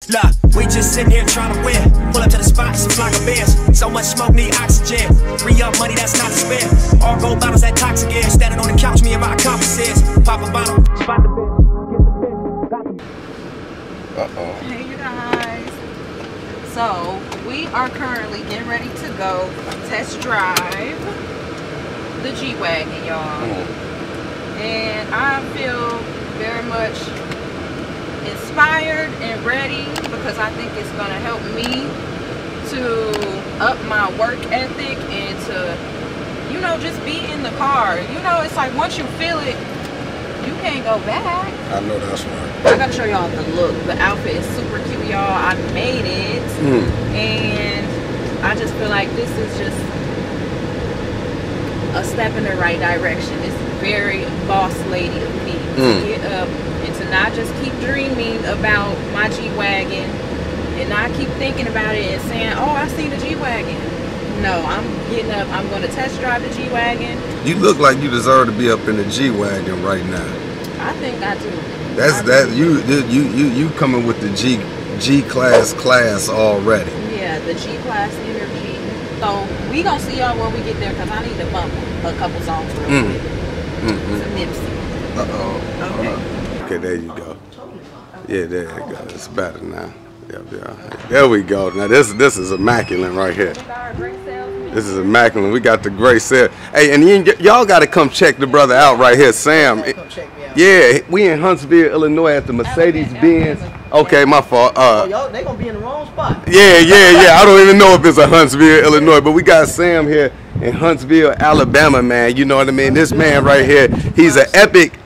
Look, we just sitting here trying to win. Pull up to the spot, some flock of beers. So much smoke, need oxygen. Free up money that's not to spare. All gold bottles that toxic air. Standing on the couch, me and my accomplices. Pop a bottle, spot the bitch. Get the bitch, got the Hey you guys. So we are currently getting ready to go test drive the G Wagon, y'all. And I feel very much inspired and ready because I think it's gonna help me to up my work ethic and to, you know, just be in the car. You know, it's like once you feel it, you can't go back. I know that's right. I gotta show y'all the look. The outfit is super cute, y'all. I made it, and I just feel like this is just a step in the right direction. It's very boss lady of me to get up and to not just keep dreaming about my G Wagon and not keep thinking about it and saying, oh, I see the G Wagon. No, I'm getting up. I'm going to test drive the G Wagon. You look like you deserve to be up in the G Wagon right now. I think I do. You coming with the G class already. Yeah, the G class energy. So we gonna see y'all when we get there because I need to bump a couple songs real quick. Some Nipsey. Okay, there you go. Yeah, there you go. It's better now. Yeah. There we go. Now this is immaculate right here. This is immaculate. We got the gray sale. Hey, and y'all got to come check the brother out right here, Sam. Yeah, we in Huntsville, Illinois at the Mercedes-Benz. Okay, my fault. Y'all, they gonna be in the wrong spot. Yeah. I don't even know if it's a Huntsville, Illinois, but we got Sam here in Huntsville, Alabama, man. You know what I mean? This man right here, he's an epic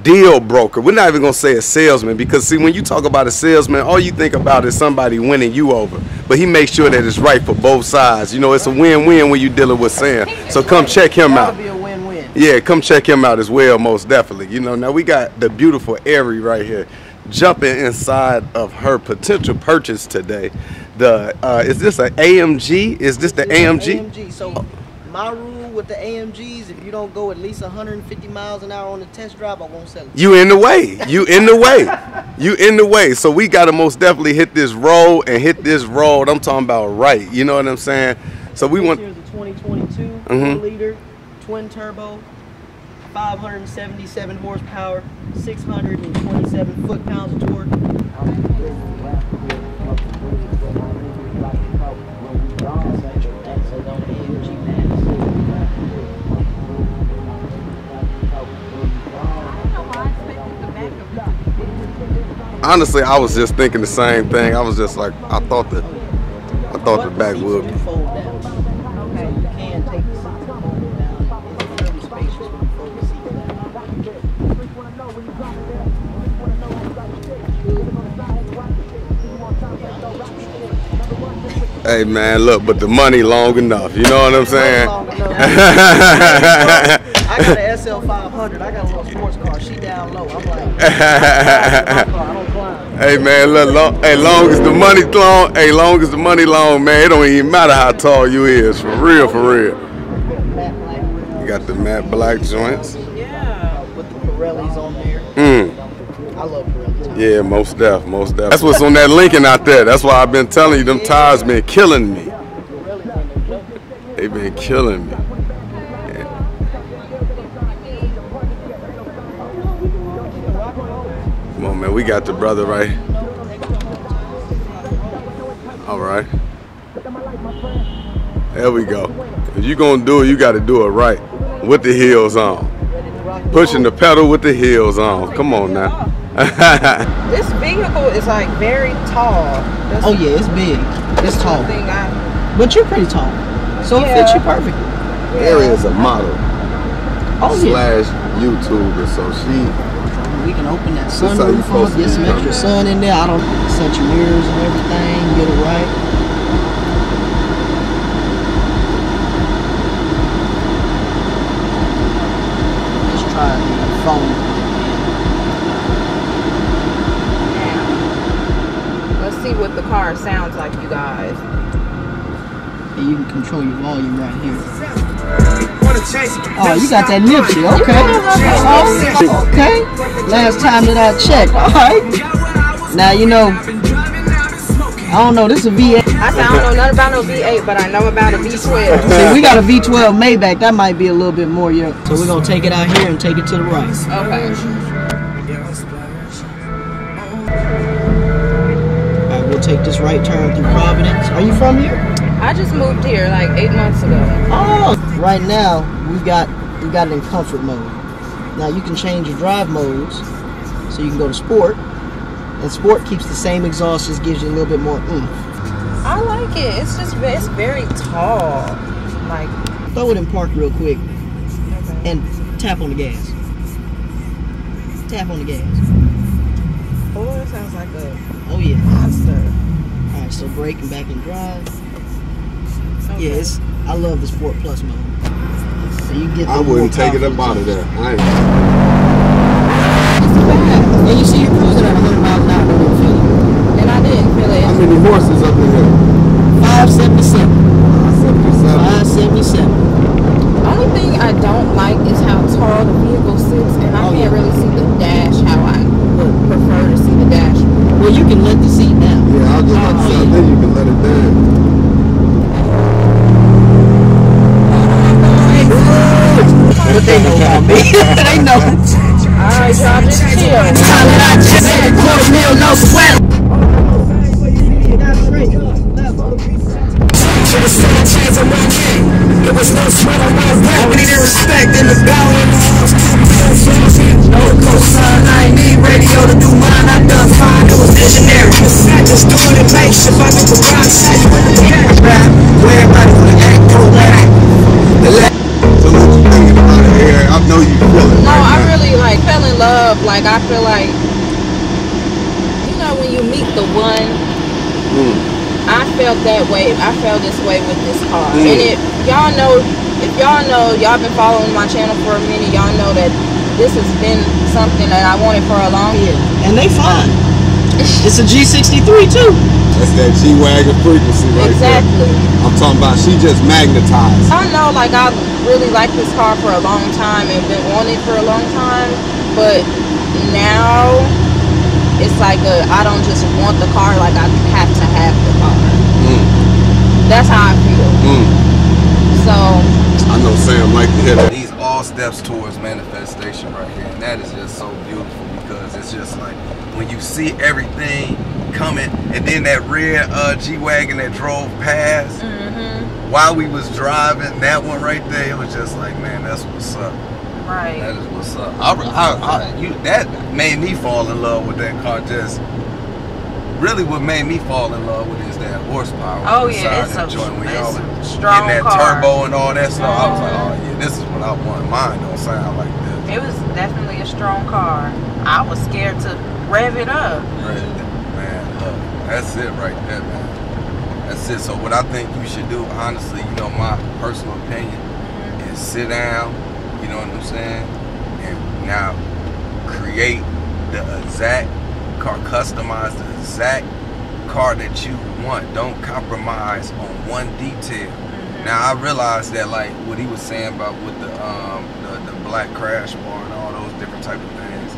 deal broker. We're not even gonna say a salesman because see, when you talk about a salesman, all you think about is somebody winning you over. But he makes sure that it's right for both sides. You know, it's a win-win when you're dealing with Sam. So come check him out. That'll be a win-win. Yeah, come check him out as well, most definitely. You know, now we got the beautiful Ari right here jumping inside of her potential purchase today. The is this an AMG? Is this the AMG? AMG. So my rule with the AMGs, if you don't go at least 150 miles an hour on the test drive, I won't sell it. You in the way. You in the way. So we got to most definitely hit this road and hit this road. I'm talking about right. You know what I'm saying? So we want. Here's a 2022 4-liter twin turbo, 577 horsepower, 627 foot-pounds of torque. Honestly, I was just thinking the same thing. I was just like, I thought the back would be. Hey man, look, but the money long enough. You know what I'm saying? I got an SL500. I got a little sports car. She down low. I'm like, I don't climb. Hey man, look, long as the money long. Hey, long as the money long, man. It don't even matter how tall you is. For real. You got the matte black joints. Yeah, with the Pirellis on there. I love Pirellis. Yeah, most def. That's what's on that Lincoln out there. That's why I've been telling you, them tires been killing me. They've been killing me. Come on, man. We got the brother right. All right. There we go. If you're going to do it, you got to do it right. With the heels on. Pushing the pedal with the heels on. Come on now. This vehicle is like very tall. Oh yeah, it's big. It's tall. But you're pretty tall. So it fits you perfectly. Ari is a model. Yeah. / YouTuber. So we can open that sunroof up, get some extra sun in there. I don't set your mirrors and everything, get it right. Let's try the phone. Let's see what the car sounds like, you guys. And you can control your volume right here. Oh, you got that Nipsey, okay. Okay. Last time that I checked, alright. Now, you know, I don't know, this is a V8. I said I don't know nothing about no V8, but I know about a V12. See, we got a V12 Maybach. That might be a little bit more, yeah. So we're going to take it out here and take it to the right. Okay. Alright, we'll take this right turn through Providence. Are you from here? I just moved here like 8 months ago. Oh! Right now, we got it in comfort mode. Now, you can change your drive modes. So you can go to sport. And sport keeps the same exhaust, just gives you a little bit more oomph. I like it. It's just, it's very tall. Like, throw it in park real quick and tap on the gas. Tap on the gas. oh, it sounds like a Oh yeah. monster. Alright, so brake and back and drive. Okay. Yeah, I love the Sport Plus mode. So you get. I wouldn't take it up out of there. I ain't. And you see you're cruising at 100 miles an hour, don't even feel it. And I didn't feel it. How many horses up in here? 577. 577. 577. Only thing I don't like is how tall the vehicle sits, and I can't really see the dash how I would prefer to see the dash. Well, you can let the seat down. Yeah, I was just about to say, then you can let it down. But they know about me. They know. Alright, y'all, just chill. No sweat. There was no sweat on my back, we needed respect in the battle. No cosign, I ain't need radio to do mine, I done fine, it was visionary. I just do it in makeshift, I think the grind said you in the background, where everybody wanna act pro-black. So what you thinking about it here? I know you feel it. No, right I now. really like fell in love. Like I feel like, you know, when you meet the one, I felt that way. I felt this way with this car. And if y'all know, y'all been following my channel for a minute, y'all know that this has been something that I wanted for a long time. And they fine. It's a G63 too. That's that G WAGON frequency right Exactly. there. I'm talking about she just magnetized. I know, like I really liked this car for a long time and been wanting it for a long time, but now it's like I don't just want the car, like I have to have the car. That's how I feel. So I know Sam like to hear that. These all steps towards manifestation right here, and that is just so beautiful because it's just like when you see everything coming, and then that red G WAGON that drove past while we was driving, that one right there, it was just like, man, that's what's up. right. That is what's up. That made me fall in love with that car. Just really, what made me fall in love with it is that horsepower. Oh yeah, it's a strong car. Turbo and all that stuff. I was like, oh yeah, this is what I want. Mine don't sound like this. It was definitely a strong car. I was scared to rev it up. Man, look, that's it right there, man. That's it. So what I think you should do, honestly, you know, my personal opinion, is sit down, you know what I'm saying, and now create the exact car, customize the exact car that you want. Don't compromise on one detail. Now I realize that, like what he was saying about with the black crash bar and all those different type of things,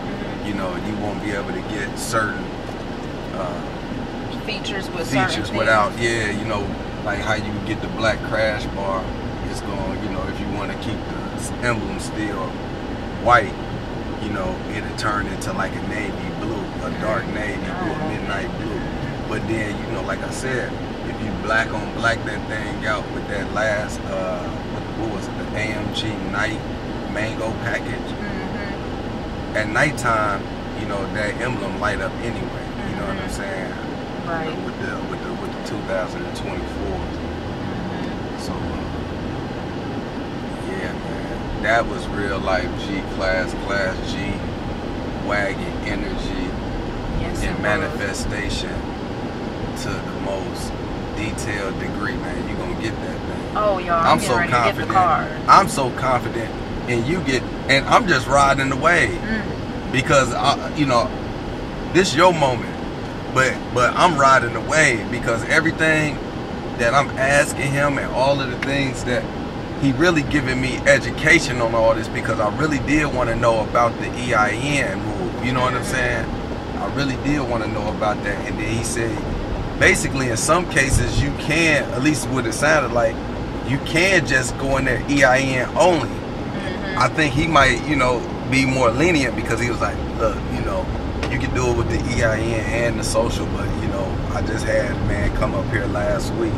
you know, you won't be able to get certain features without, yeah, you know, like how you get the black crash bar. It's going, you know, if you want to keep the emblem still white, you know, it'll turn into like a navy blue, a dark navy blue, a midnight blue. But then, you know, like I said, if you black on black that thing out with that last, what was it, the AMG Night Mango package, at nighttime, you know, that emblem light up anyway. You know what I'm saying? Right. You know, with the 2024. So yeah, man, that was real life class G WAGON energy and manifestation to the most detailed degree, man. You gonna get that thing. Oh, y'all, I'm so confident. To get the car. I'm so confident, and I'm just riding the wave because you know, this your moment. But I'm riding the wave because everything that I'm asking him and all of the things that he really giving me education on all this, because I really did want to know about the EIN move. You know what I'm saying? I really did want to know about that. And then he said, basically, in some cases, you can, at least what it sounded like, you can just go in there EIN only. I think he might, you know, be more lenient because he was like, look, you know, you can do it with the EIN and the social, but, you know, I just had a man come up here last week,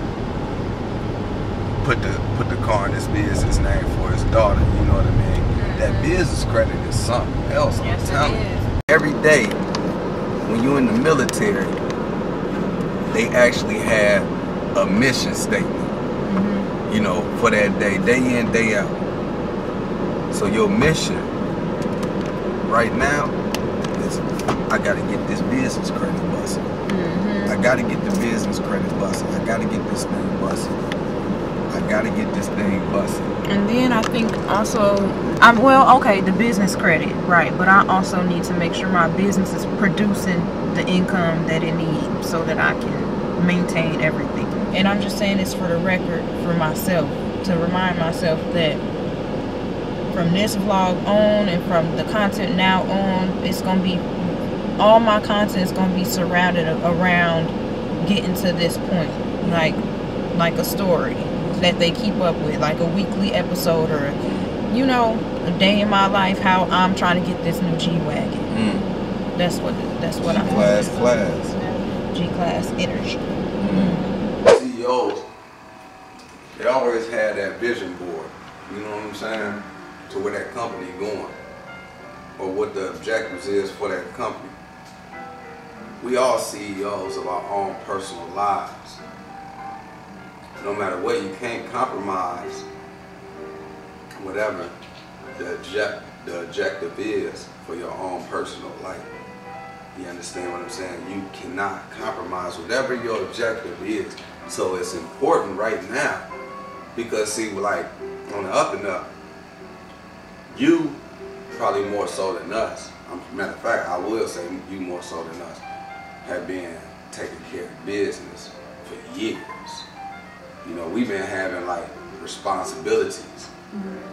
put the car in his business name for his daughter, you know what I mean? That business credit is something else, I'm telling you. Every day, when you're in the military, they actually have a mission statement, you know, for that day in, day out. So your mission right now is, I gotta get this business credit busted. I gotta get the business credit busted. I gotta get this thing busted. I gotta get this thing busted. And then I think also, well, okay, the business credit, right? But I also need to make sure my business is producing the income that it needs so that I can maintain everything. And I'm just saying this for the record, for myself, to remind myself that from this vlog on and from the content now on, it's gonna be, all my content is gonna be surrounded around getting to this point, like a story that they keep up with, like a weekly episode, or, you know, a day in my life, how I'm trying to get this new G wagon. That's what I'm G-class G-class energy. CEOs, they always had that vision board, you know what I'm saying, to where that company going, or what the objectives is for that company. We all CEOs of our own personal lives. No matter what, you can't compromise whatever the objective is for your own personal life. You understand what I'm saying? You cannot compromise whatever your objective is. So it's important right now, because see, like on the up and up, you probably more so than us. Matter of fact, I will say you more so than us have been taking care of business for years. You know, we've been having like responsibilities.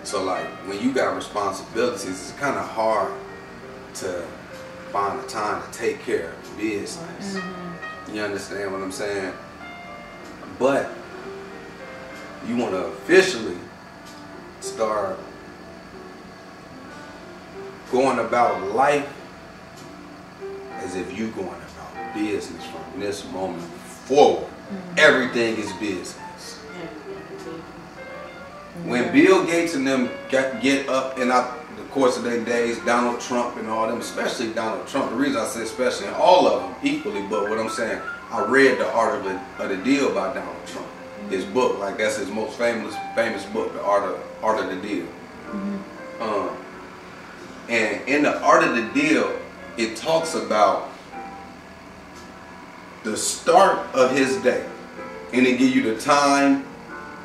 So like when you got responsibilities, it's kind of hard to find the time to take care of business. You understand what I'm saying? But you want to officially start going about life as if you're going about business from this moment forward. Everything is business. When Bill Gates and them get up in the course of their days, Donald Trump and all them, especially Donald Trump, the reason I say especially, and all of them equally, but what I'm saying, I read The Art of the Deal by Donald Trump. His book, like that's his most famous book, The Art of the Deal. And in The Art of the Deal, it talks about the start of his day, and it give you the time,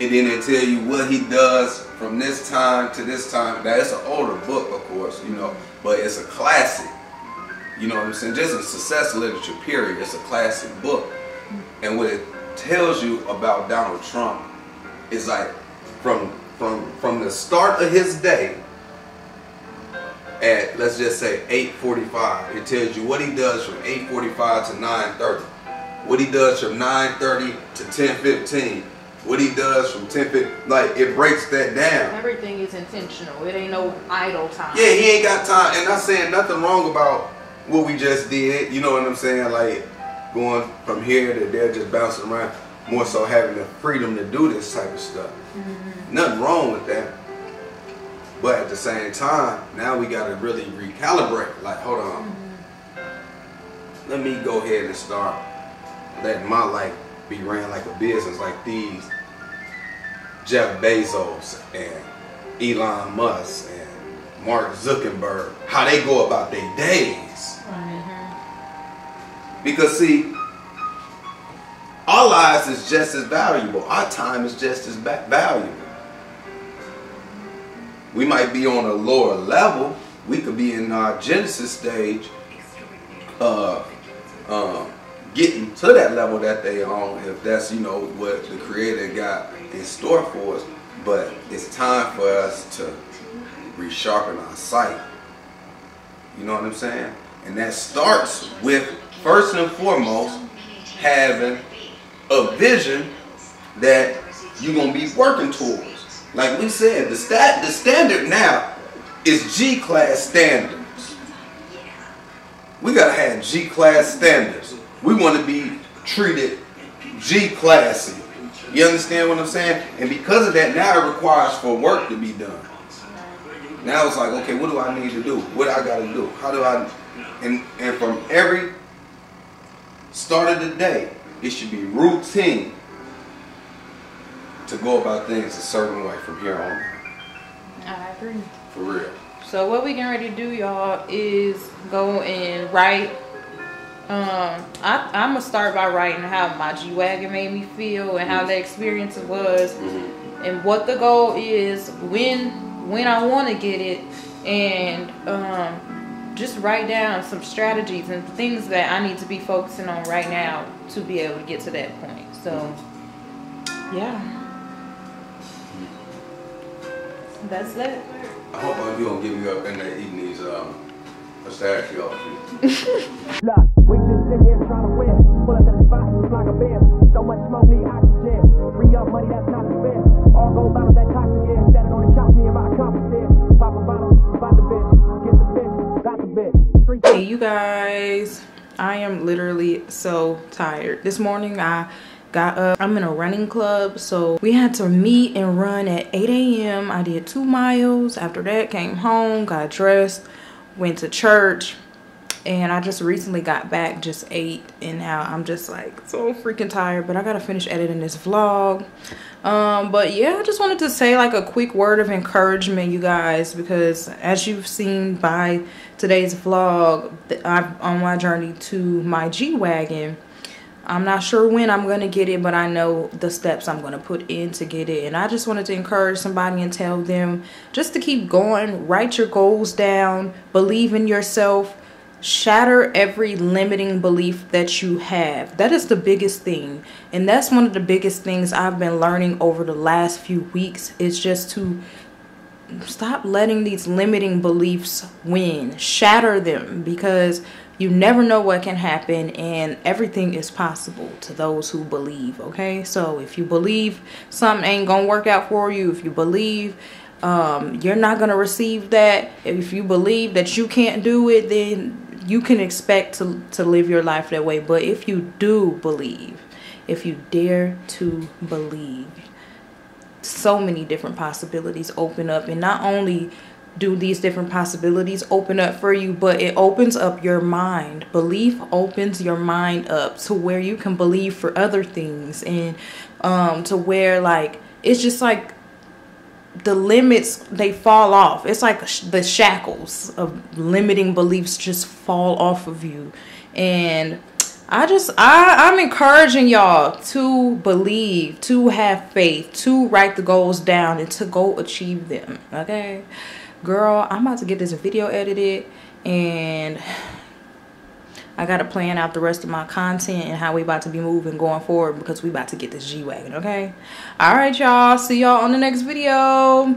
and then it tell you what he does from this time to this time. Now it's an older book, of course, you know, but it's a classic. You know what I'm saying? Just in success literature, period. It's a classic book. And what it tells you about Donald Trump is like from the start of his day at, let's just say 8:45. It tells you what he does from 8:45 to 9:30. What he does from 9:30 to 10:15. What he does from 10:15. Like, it breaks that down. Everything is intentional. It ain't no idle time. Yeah, he ain't got time. And I'm saying nothing wrong about what we just did. You know what I'm saying? Like, going from here to there, just bouncing around. More so having the freedom to do this type of stuff. Nothing wrong with that. But at the same time, now we got to really recalibrate. Like, hold on. Let me go ahead and start letting my life be ran like a business, like these Jeff Bezos and Elon Musk and Mark Zuckerberg, how they go about their days. Because see, our lives is just as valuable. Our time is just as valuable. We might be on a lower level. We could be in our Genesis stage, getting to that level that they on, if that's, you know, what the Creator got in store for us. But it's time for us to resharpen our sight. You know what I'm saying? And that starts with, first and foremost, having a vision that you're going to be working towards. Like we said, the standard now is G-class standards. We got to have G-class standards. We want to be treated G-classy. You understand what I'm saying? And because of that, now it requires for work to be done. Now it's like, okay, what do I need to do? What I got to do? How do I... And from every start of the day, it should be routine to go about things a certain way from here on out. I agree. For real. So what we getting ready to do, y'all, is go and write. I'm gonna start by writing how my G Wagon made me feel and how the experience was, and what the goal is, when I want to get it, and just write down some strategies and things that I need to be focusing on right now to be able to get to that point. So yeah, that's that. I hope you don't get me up in there eating these pistachios. Look, we just sitting here trying to win. Pull up to the spot, it's like a bear. So much smoke, need oxygen. Free up money, that's not fair. All gold bottles, that toxic air. Standing on the couch, me and my accomplices. Pop a bottle, spot the bitch. Get the bitch, got the bitch. Hey, you guys, I am literally so tired. This morning, I got up. I'm in a running club, so we had to meet and run at 8 a.m. I did 2 miles. After that, came home, got dressed, went to church, and I just recently got back, just ate, and now I'm just like so freaking tired, but I gotta finish editing this vlog. But yeah, I just wanted to say like a quick word of encouragement, you guys, because as you've seen by today's vlog, I'm on my journey to my G Wagon. I'm not sure when I'm going to get it, but I know the steps I'm going to put in to get it. And I just wanted to encourage somebody and tell them just to keep going, write your goals down, believe in yourself, shatter every limiting belief that you have. That is the biggest thing. And that's one of the biggest things I've been learning over the last few weeks, is just to stop letting these limiting beliefs win. Shatter them, because you never know what can happen, and everything is possible to those who believe, okay? So if you believe something ain't gonna work out for you, if you believe you're not gonna receive that, if you believe that you can't do it, then you can expect to live your life that way. But if you do believe, if you dare to believe, so many different possibilities open up. And not only do these different possibilities open up for you, but it opens up your mind. Belief opens your mind up to where you can believe for other things, and to where like it's just like the limits, they fall off. It's like the shackles of limiting beliefs just fall off of you. And I'm encouraging y'all to believe, to have faith, to write the goals down, and to go achieve them, okay? Girl, I'm about to get this video edited, and I gotta plan out the rest of my content and how we about to be moving going forward, because we about to get this G Wagon, okay? All right, y'all. See y'all on the next video.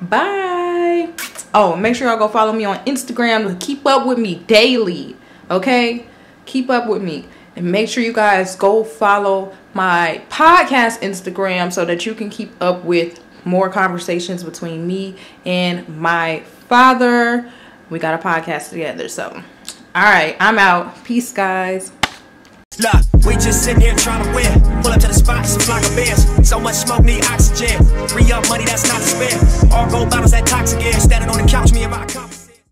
Bye. Oh, make sure y'all go follow me on Instagram to keep up with me daily, okay? Keep up with me. And make sure you guys go follow my podcast Instagram so that you can keep up with more conversations between me and my father. We got a podcast together. So all right, I'm out. Peace, guys. Look, we just sitting here trying to win. Pull up to the spot, it's like a bears. So much smoke, need oxygen. Free up money, that's not to spare. All gold bottles, that toxic air. Standing on the couch, me and my